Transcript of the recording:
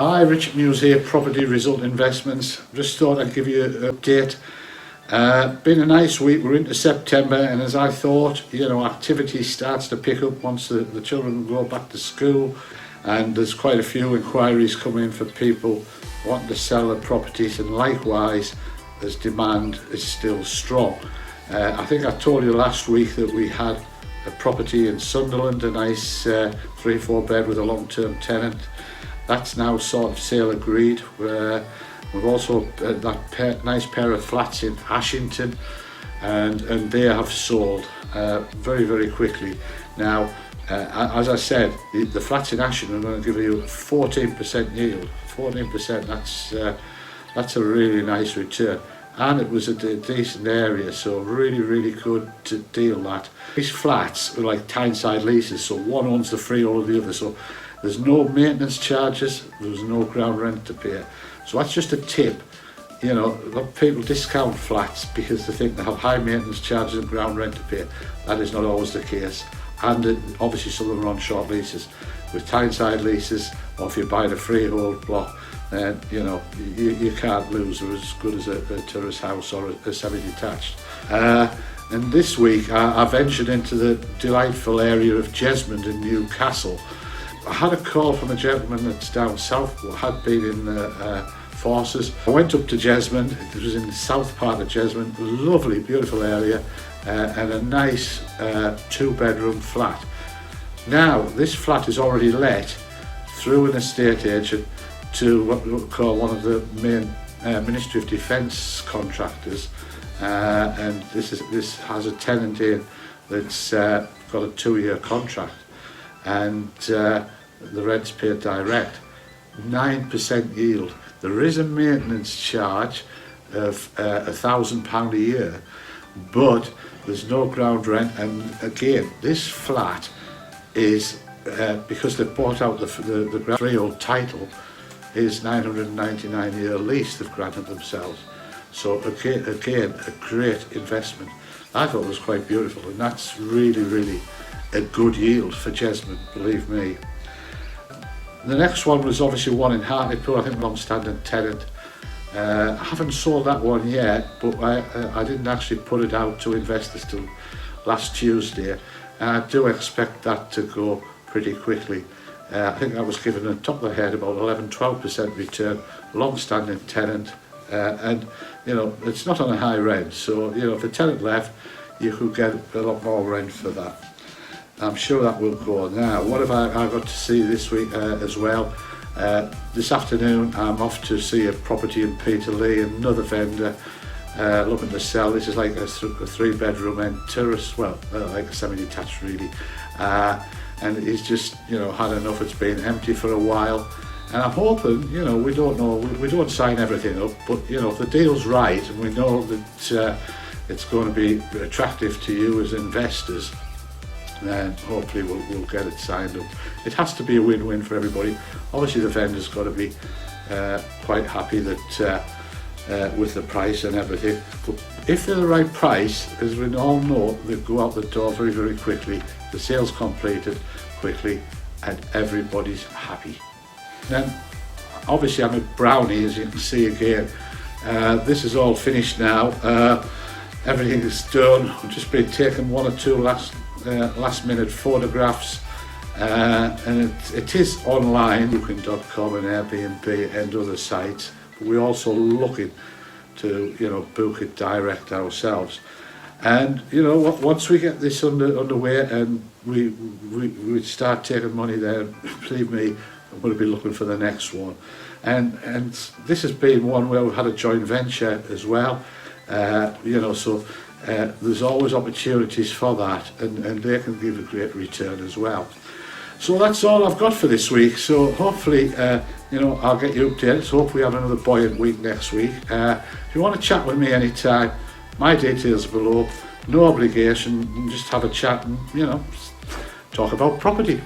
Hi, Richard Muse here, Property Result Investments. Just thought I'd give you an update. Been a nice week, we're into September, and as I thought, activity starts to pick up once the children go back to school, and there's quite a few inquiries coming in for people wanting to sell their properties, and likewise, as demand is still strong. I think I told you last week that we had a property in Sunderland, a nice 3-4 bed with a long-term tenant. That's now sort of sale agreed. We've also that nice pair of flats in Ashington, and they have sold very, very quickly. Now, as I said, the flats in Ashington are going to give you 14% yield. 14%, that's a really nice return. And it was a decent area, so really, really good to deal that. These flats are like Tyneside leases, so one owns the freehold of the other, so there's no maintenance charges, there's no ground rent to pay. So that's just a tip. A lot of people discount flats because they think they have high maintenance charges and ground rent to pay. That is not always the case. And obviously some of them are on short leases. With Tyneside leases, or if you buy the freehold block, then you can't lose. They're as good as a terrace house or a semi-detached. And this week I ventured into the delightful area of Jesmond in Newcastle. I had a call from a gentleman that's down south who had been in the forces. I went up to Jesmond. It was in the south part of Jesmond. It was a lovely, beautiful area, and a nice 2-bedroom flat. Now, this flat is already let through an estate agent to what we would call one of the main Ministry of Defence contractors, and this has a tenant in that's got a 2-year contract, and the rent's paid direct. 9% yield. There is a maintenance charge of £1,000 a year, but there's no ground rent. And again, this flat is because they bought out the freehold title, is 999-year lease they've granted themselves. So again, a great investment. I thought it was quite beautiful, and that's really, really a good yield for Jesmond, believe me. The next one was obviously one in Hartlepool, I think long-standing tenant. I haven't sold that one yet, but I didn't actually put it out to investors till last Tuesday, and I do expect that to go pretty quickly. I think I was given on top of the head about 11-12% return, long-standing tenant, and it's not on a high rent, so if a tenant left, you could get a lot more rent for that. I'm sure that will go. Now, what have I got to see this week as well? This afternoon I'm off to see a property in Peterlee, another vendor looking to sell. This is like a 3-bedroom end terrace, well, like a semi-detached really. And he's just, had enough. It's been empty for a while. And I'm hoping, we don't know, we don't sign everything up, but, if the deal's right and we know that it's going to be attractive to you as investors, then hopefully we'll get it signed up. It has to be a win-win for everybody. Obviously the vendor's got to be quite happy that with the price and everything. But if they're the right price, as we all know, they go out the door very, very quickly. The sale's completed quickly and everybody's happy. Then obviously I'm a brownie, as you can see again. This is all finished now. Everything is done. I've just been taking 1 or 2 last minute photographs, and it is online, booking.com and Airbnb and other sites, but we're also looking to book it direct ourselves. And once we get this underway and we start taking money there, believe me, I'm going to be looking for the next one. And this has been one where we've had a joint venture as well, so there's always opportunities for that, and they can give a great return as well. So that's all I've got for this week. So hopefully, I'll get you updated. So hopefully we have another buoyant week next week. If you want to chat with me anytime, my details are below. No obligation. Just have a chat and talk about property.